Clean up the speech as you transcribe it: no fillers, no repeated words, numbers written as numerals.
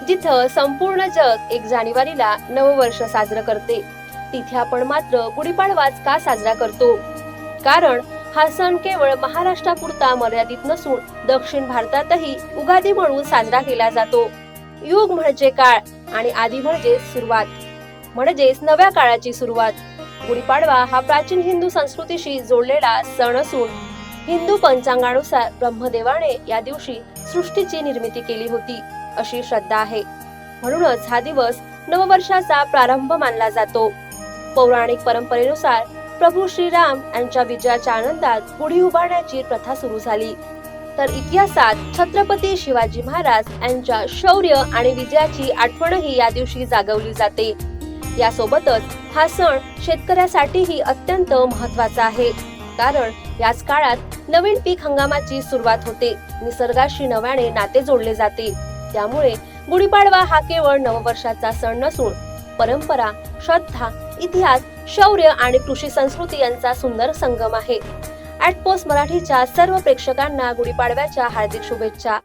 जिथं संपूर्ण जग 1 जानेवारीला नववर्ष साजरं करते, तिथे आपण मात्र गुढीपाडवाच का साजरा करतो? कारण हा सण केवळ महाराष्ट्रापुरता मर्यादित नसून दक्षिण भारतातही उगादी म्हणून साजरा केला जातो. युग म्हणजे काळ आणि आदी म्हणजे सुरुवात, म्हणजेच नव्या काळाची सुरुवात. गुढीपाडवा हा प्राचीन हिंदू संस्कृतीशी जोडलेला सण असून हिंदू पंचांगानुसार ब्रह्मदेवाने या दिवशी सृष्टीची निर्मिती केली होती अशी श्रद्धा आहे. म्हणूनच हा दिवस नववर्षाचा प्रारंभ मानला जातो. पौराणिक परंपरेनुसार प्रभू श्रीराम यांच्या विजयाच्या आनंदात गुढी उभारण्याची प्रथा सुरू झाली. तर इतिहासात छत्रपती शिवाजी महाराज यांच्या शौर्य आणि विजयाची आठवणही या दिवशी जागवली जाते. यासोबतच हा सण शेतकऱ्यासाठीही अत्यंत महत्त्वाचा आहे, कारण याच काळात नवीन पीक हंगामाची सुरुवात होते, निसर्गाशी नव्याने नाते जोडले जाते. त्यामुळे गुढीपाडवा हा केवळ नववर्षाचा सण नसून परंपरा, श्रद्धा, इतिहास, शौर्य आणि कृषी संस्कृती यांचा सुंदर संगम आहे. @पोस्ट मराठीच्या सर्व प्रेक्षकांना गुढीपाडव्याच्या हार्दिक शुभेच्छा.